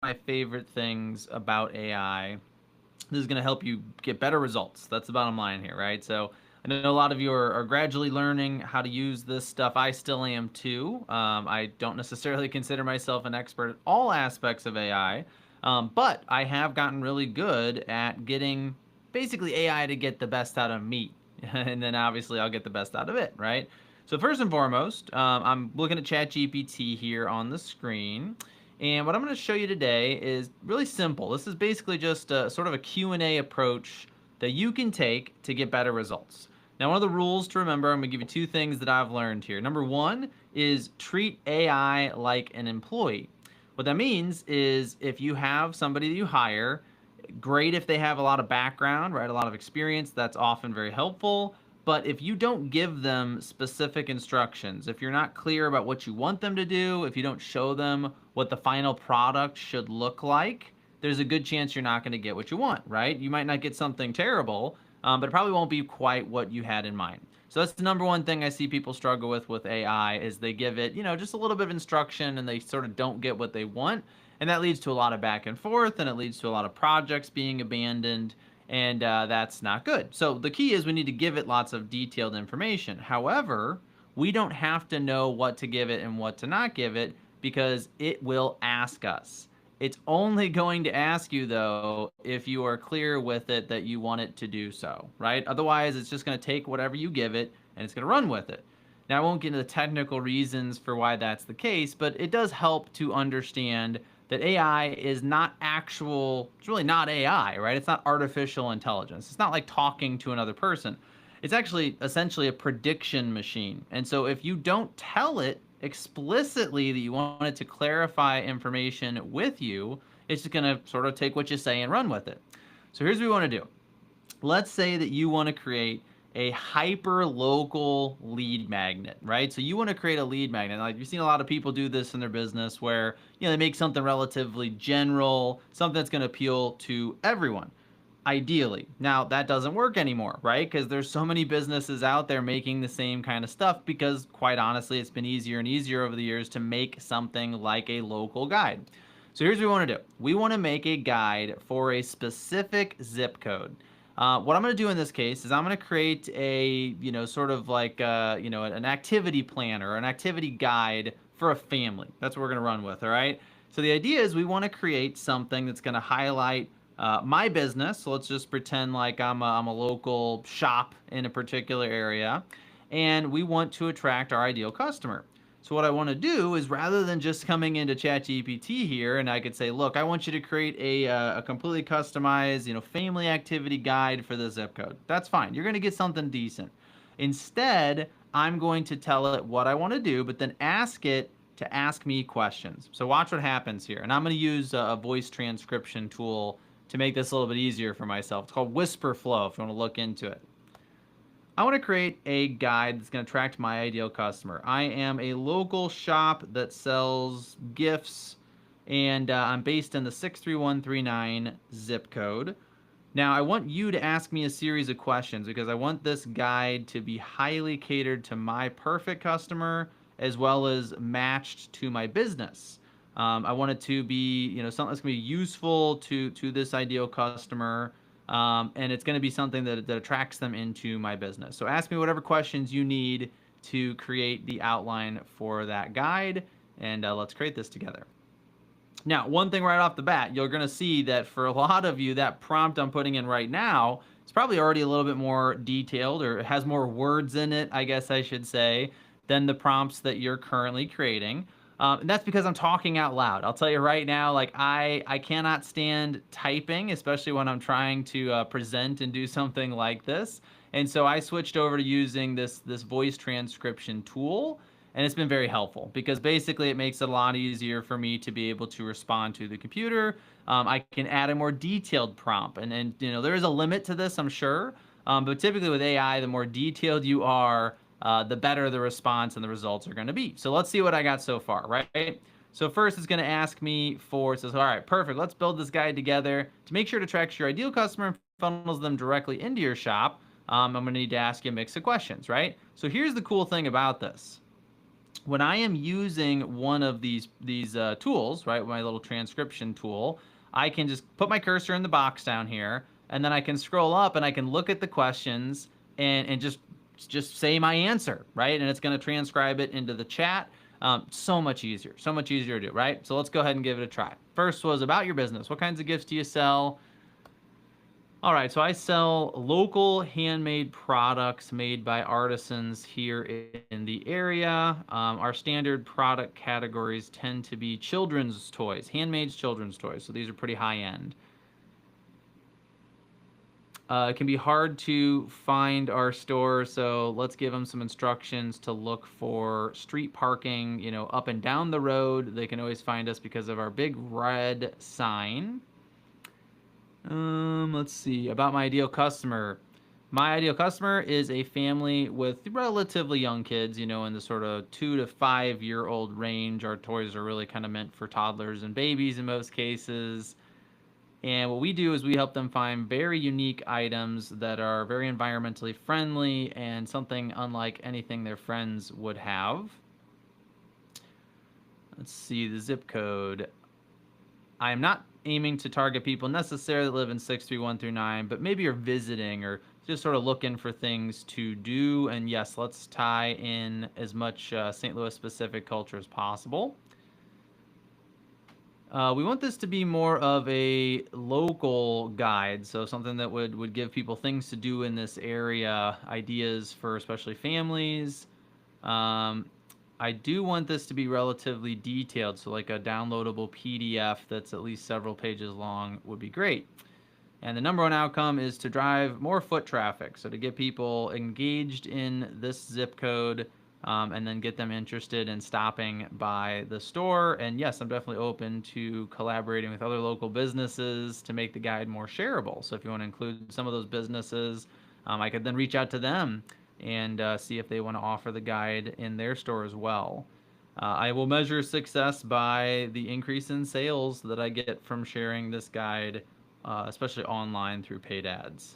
my favorite things about AI. This is going to help you get better results. That's the bottom line here, right? So I know a lot of you are gradually learning how to use this stuff. I still am too. I don't necessarily consider myself an expert at all aspects of AI, but I have gotten really good at getting basically AI to get the best out of me. And then obviously I'll get the best out of it, right? So first and foremost, I'm looking at ChatGPT here on the screen. And what I'm going to show you today is really simple. This is basically just a sort of a Q&A approach that you can take to get better results. Now, one of the rules to remember, I'm going to give you two things that I've learned here. Number one is treat AI like an employee. What that means is if you have somebody that you hire, great if they have a lot of background, right? A lot of experience. That's often very helpful. But if you don't give them specific instructions, if you're not clear about what you want them to do, if you don't show them what the final product should look like, there's a good chance you're not going to get what you want, right? You might not get something terrible, but it probably won't be quite what you had in mind. So that's the number one thing I see people struggle with AI is they give it, just a little bit of instruction and they sort of don't get what they want. And that leads to a lot of back and forth, and it leads to a lot of projects being abandoned, and that's not good. So the key is we need to give it lots of detailed information. However, we don't have to know what to give it and what to not give it because it will ask us. It's only going to ask you, though, if you are clear with it that you want it to do so, right? Otherwise, it's just going to take whatever you give it and it's going to run with it. Now, I won't get into the technical reasons for why that's the case, but it does help to understand that AI is not it's really not AI, right? It's not artificial intelligence. It's not like talking to another person. It's actually essentially a prediction machine. And so if you don't tell it explicitly that you want it to clarify information with you, it's just going to sort of take what you say and run with it. So here's what we want to do. Let's say that you want to create a hyper local lead magnet, right? So you want to create a lead magnet. Like you've seen a lot of people do this in their business where, they make something relatively general, something that's going to appeal to everyone. Ideally. Now, that doesn't work anymore, right? Because there's so many businesses out there making the same kind of stuff because quite honestly, it's been easier and easier over the years to make something like a local guide. So here's what we want to do. We want to make a guide for a specific zip code. What I'm going to do in this case is I'm going to create a, sort of like, an activity planner, an activity guide for a family. That's what we're going to run with, all right? So the idea is we want to create something that's going to highlight my business. So let's just pretend like I'm a local shop in a particular area, and we want to attract our ideal customer. So what I want to do is rather than just coming into ChatGPT here and I could say, look, I want you to create a completely customized, family activity guide for the zip code. That's fine. You're going to get something decent. Instead, I'm going to tell it what I want to do, but then ask it to ask me questions. So watch what happens here. And I'm going to use a voice transcription tool to make this a little bit easier for myself. It's called Whisper Flow if you want to look into it. I want to create a guide that's going to attract my ideal customer. I am a local shop that sells gifts, and I'm based in the 63139 zip code. Now, I want you to ask me a series of questions because I want this guide to be highly catered to my perfect customer as well as matched to my business. I want it to be, something that's going to be useful to this ideal customer. And it's going to be something that attracts them into my business. So ask me whatever questions you need to create the outline for that guide, and let's create this together. Now, one thing right off the bat, you're going to see that for a lot of you, that prompt I'm putting in right now is probably already a little bit more detailed, or it has more words in it, I guess I should say, than the prompts that you're currently creating. And that's because I'm talking out loud. I'll tell you right now, like I cannot stand typing, especially when I'm trying to present and do something like this. And so I switched over to using this voice transcription tool, and it's been very helpful because basically it makes it a lot easier for me to be able to respond to the computer. I can add a more detailed prompt, and there is a limit to this, I'm sure. But typically with AI, the more detailed you are, the better the response and the results are going to be. So let's see what I got so far, right? So first it's going to ask me it says, all right, perfect. Let's build this guide together to make sure to track your ideal customer and funnels them directly into your shop. I'm going to need to ask you a mix of questions, right? So here's the cool thing about this. when I am using one of these tools, right, my little transcription tool, I can just put my cursor in the box down here, and then I can scroll up and I can look at the questions and just say my answer, right? And it's going to transcribe it into the chat. So much easier to do, right? So let's go ahead and give it a try. First was about your business. What kinds of gifts do you sell? All right, so I sell local handmade products made by artisans here in the area. Our standard product categories tend to be children's toys, handmade children's toys. So these are pretty high end. It can be hard to find our store, so let's give them some instructions to look for street parking, up and down the road. They can always find us because of our big red sign. Let's see. About my ideal customer. My ideal customer is a family with relatively young kids, in the sort of 2 to 5 year old range. Our toys are really kind of meant for toddlers and babies in most cases. And what we do is we help them find very unique items that are very environmentally friendly and something unlike anything their friends would have. Let's see the zip code. I am not aiming to target people necessarily that live in 63139, but maybe you're visiting or just sort of looking for things to do. And yes, let's tie in as much St. Louis specific culture as possible. We want this to be more of a local guide, so something that would give people things to do in this area, ideas for especially families. I do want this to be relatively detailed, so like a downloadable PDF that's at least several pages long would be great. And the number one outcome is to drive more foot traffic, so to get people engaged in this zip code, and then get them interested in stopping by the store. And yes, I'm definitely open to collaborating with other local businesses to make the guide more shareable. So if you want to include some of those businesses, I could then reach out to them and see if they want to offer the guide in their store as well. I will measure success by the increase in sales that I get from sharing this guide, especially online through paid ads.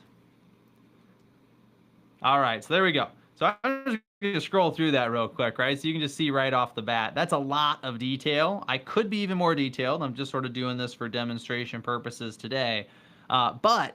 All right, so there we go. So I'm just going to scroll through that real quick, right? So you can just see right off the bat, that's a lot of detail. I could be even more detailed. I'm just sort of doing this for demonstration purposes today. But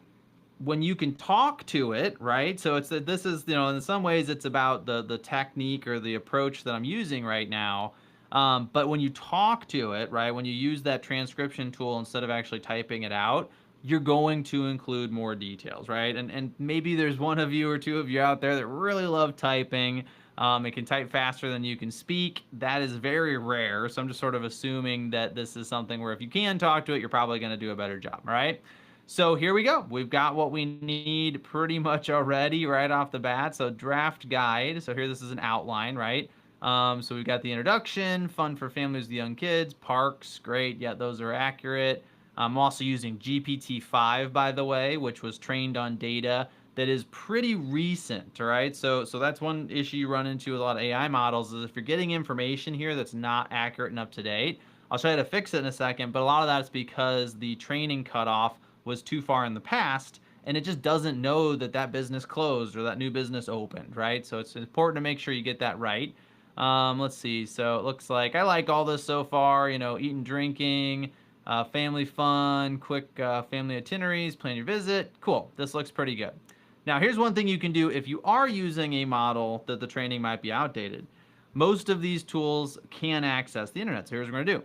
when you can talk to it, right? So this is, in some ways it's about the technique or the approach that I'm using right now. But when you talk to it, right, when you use that transcription tool instead of actually typing it out, you're going to include more details, right? And maybe there's one of you or two of you out there that really love typing. It can type faster than you can speak. That is very rare. So I'm just sort of assuming that this is something where if you can talk to it, you're probably going to do a better job, right? So here we go. We've got what we need pretty much already right off the bat. So draft guide. So here this is an outline, right? So we've got the introduction, fun for families with young kids, parks, great. Yeah, those are accurate. I'm also using GPT-5, by the way, which was trained on data that is pretty recent, all right? So that's one issue you run into with a lot of AI models is if you're getting information here that's not accurate and up to date, I'll try to fix it in a second, but a lot of that is because the training cutoff was too far in the past, and it just doesn't know that that business closed or that new business opened, right? So it's important to make sure you get that right. Let's see. So it looks like I like all this so far, eating, drinking, family fun, quick family itineraries, plan your visit. Cool. This looks pretty good. Now, here's one thing you can do if you are using a model that the training might be outdated. Most of these tools can access the internet. So here's what we're going to do.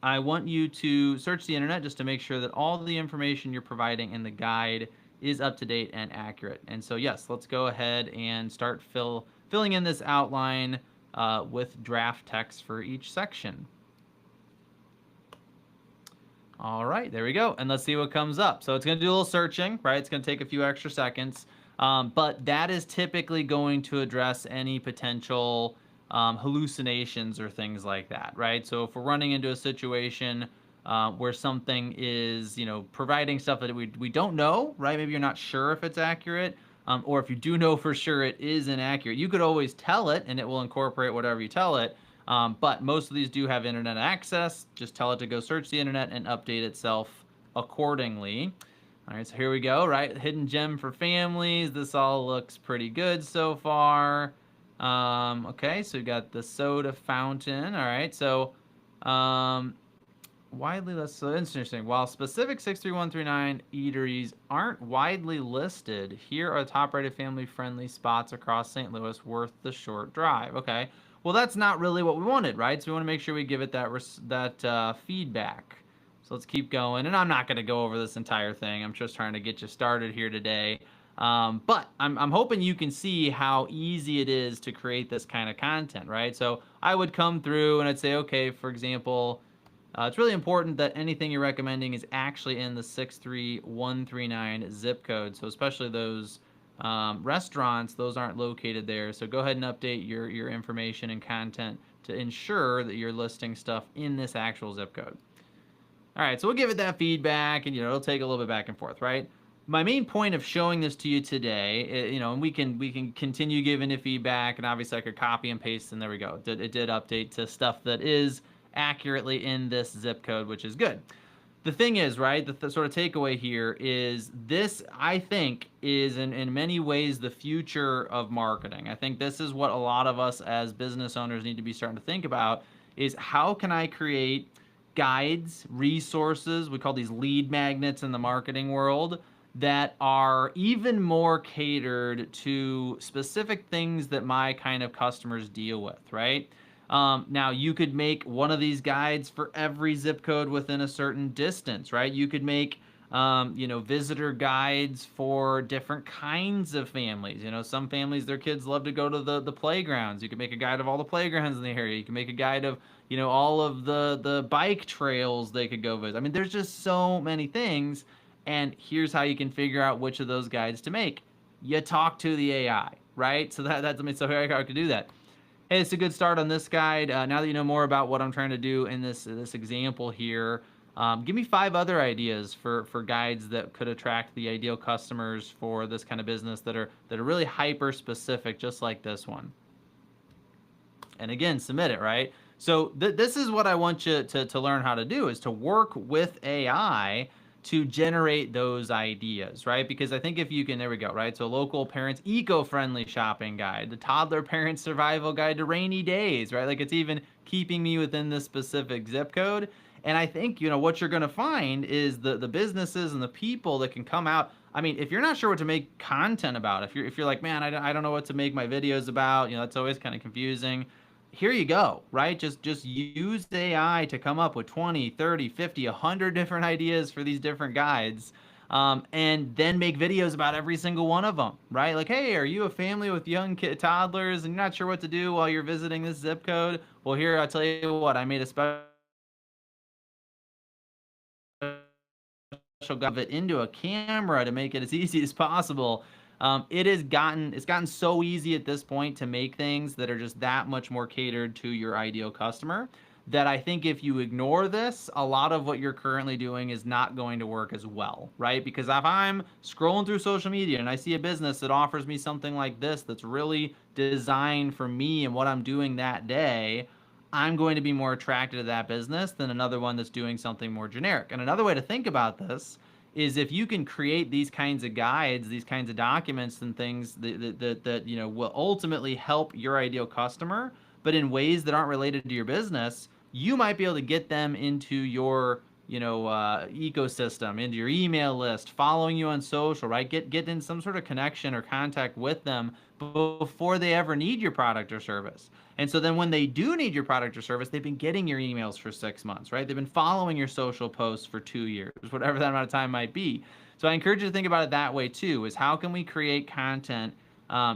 I want you to search the internet just to make sure that all the information you're providing in the guide is up to date and accurate. And so, yes, let's go ahead and start filling in this outline with draft text for each section. All right, there we go. And let's see what comes up. So it's going to do a little searching, right? It's going to take a few extra seconds. But that is typically going to address any potential hallucinations or things like that, right? So if we're running into a situation where something is, providing stuff that we don't know, right? Maybe you're not sure if it's accurate, or if you do know for sure it is inaccurate, you could always tell it and it will incorporate whatever you tell it. But most of these do have internet access. Just tell it to go search the internet and update itself accordingly. All right, so here we go, right? Hidden gem for families. This all looks pretty good so far. Okay, so we got the soda fountain. All right, so um, widely listed. So interesting. While specific 63139 eateries aren't widely listed, here are top-rated family-friendly spots across St. Louis worth the short drive. Okay. Well, that's not really what we wanted, right? So we want to make sure we give it that feedback. So let's keep going. And I'm not going to go over this entire thing. I'm just trying to get you started here today. But I'm hoping you can see how easy it is to create this kind of content, right? So I would come through and I'd say, okay, for example, it's really important that anything you're recommending is actually in the 63139 zip code. So especially those restaurants, those aren't located there. So go ahead and update your information and content to ensure that you're listing stuff in this actual zip code. All right, so we'll give it that feedback, and it'll take a little bit back and forth, right? My main point of showing this to you today, and we can continue giving it feedback, and obviously I could copy and paste, and there we go. It did update to stuff that is accurately in this zip code, which is good. The thing is, right, the sort of takeaway here is this, I think, is in many ways the future of marketing. I think this is what a lot of us as business owners need to be starting to think about is how can I create guides, resources, we call these lead magnets in the marketing world, that are even more catered to specific things that my kind of customers deal with, right? Now, you could make one of these guides for every zip code within a certain distance, right? You could make, visitor guides for different kinds of families. Some families, their kids love to go to the playgrounds. You could make a guide of all the playgrounds in the area. You can make a guide of, all of the bike trails they could go visit. I mean, there's just so many things. And here's how you can figure out which of those guides to make. You talk to the AI, right? So so here I could do that. Hey, it's a good start on this guide. Now that you know more about what I'm trying to do in this example here, give me 5 other ideas for guides that could attract the ideal customers for this kind of business that are really hyper specific, just like this one. And again, submit it, right? So this is what I want you to learn how to do, is to work with AI to generate those ideas, right? Because I think if you can, there we go, right? So local parents eco-friendly shopping guide, the toddler parent survival guide to rainy days, right? Like it's even keeping me within this specific zip code. And I think, what you're going to find is the businesses and the people that can come out. I mean, if you're not sure what to make content about, if you're like, man, I don't know what to make my videos about, that's always kind of confusing. Here you go, right? Just use AI to come up with 20, 30, 50, 100 different ideas for these different guides. And then make videos about every single one of them, right? Like, hey, are you a family with young toddlers and you're not sure what to do while you're visiting this zip code? Well, here, I'll tell you what, I made a special of it into a camera to make it as easy as possible. It's gotten so easy at this point to make things that are just that much more catered to your ideal customer, that I think if you ignore this, a lot of what you're currently doing is not going to work as well, right? Because if I'm scrolling through social media and I see a business that offers me something like this that's really designed for me and what I'm doing that day, I'm going to be more attracted to that business than another one that's doing something more generic. And another way to think about this is if you can create these kinds of guides, these kinds of documents and things that will ultimately help your ideal customer, but in ways that aren't related to your business, you might be able to get them into your ecosystem, into your email list, following you on social, right? Get in some sort of connection or contact with them before they ever need your product or service. And so then when they do need your product or service, they've been getting your emails for 6 months, right? They've been following your social posts for 2 years, whatever that amount of time might be. So I encourage you to think about it that way too, is how can we create content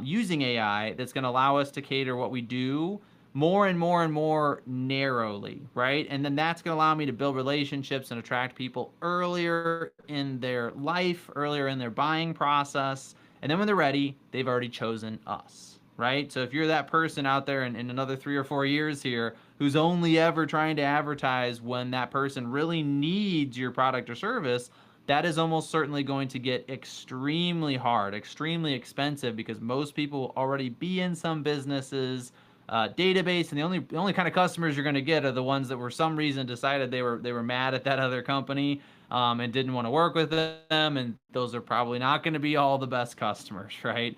using AI that's going to allow us to cater what we do more and more and more narrowly, right? And then that's going to allow me to build relationships and attract people earlier in their life, earlier in their buying process. And then when they're ready, they've already chosen us, right? So if you're that person out there in another 3 or 4 years here who's only ever trying to advertise when that person really needs your product or service, that is almost certainly going to get extremely hard, extremely expensive, because most people will already be in some businesses database, and the only kind of customers you're going to get are the ones that for some reason decided they were mad at that other company and didn't want to work with them, and those are probably not going to be all the best customers, right?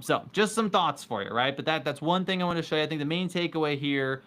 So just some thoughts for you, right? But that's one thing I want to show you. I think the main takeaway here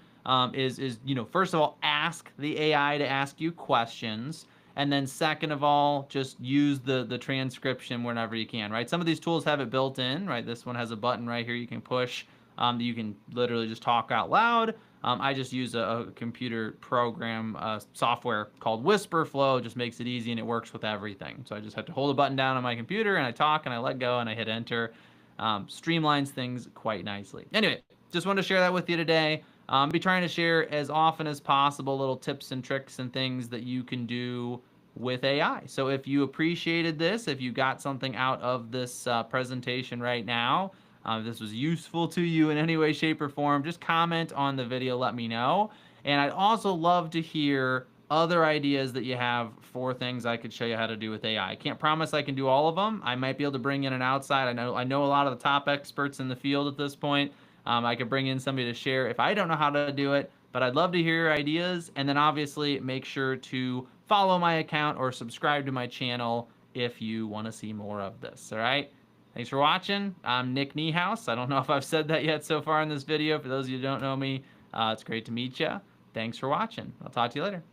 is first of all, ask the AI to ask you questions. And then second of all, just use the transcription whenever you can, right? Some of these tools have it built in, right? This one has a button right here you can push that you can literally just talk out loud. I just use a computer program software called Whisperflow. It just makes it easy and it works with everything. So I just have to hold a button down on my computer and I talk and I let go and I hit enter. Streamlines things quite nicely. Anyway, just wanted to share that with you today. I'll be trying to share as often as possible little tips and tricks and things that you can do with AI. So if you appreciated this, if you got something out of this presentation right now, if this was useful to you in any way, shape, or form, just comment on the video, let me know. And I'd also love to hear other ideas that you have for things I could show you how to do with AI. I can't promise I can do all of them. I might be able to bring in an outside. I know a lot of the top experts in the field at this point. I could bring in somebody to share if I don't know how to do it, but I'd love to hear your ideas. And then obviously make sure to follow my account or subscribe to my channel if you want to see more of this. All right. Thanks for watching. I'm Nick Niehaus. I don't know if I've said that yet so far in this video. For those of you who don't know me, it's great to meet you. Thanks for watching. I'll talk to you later.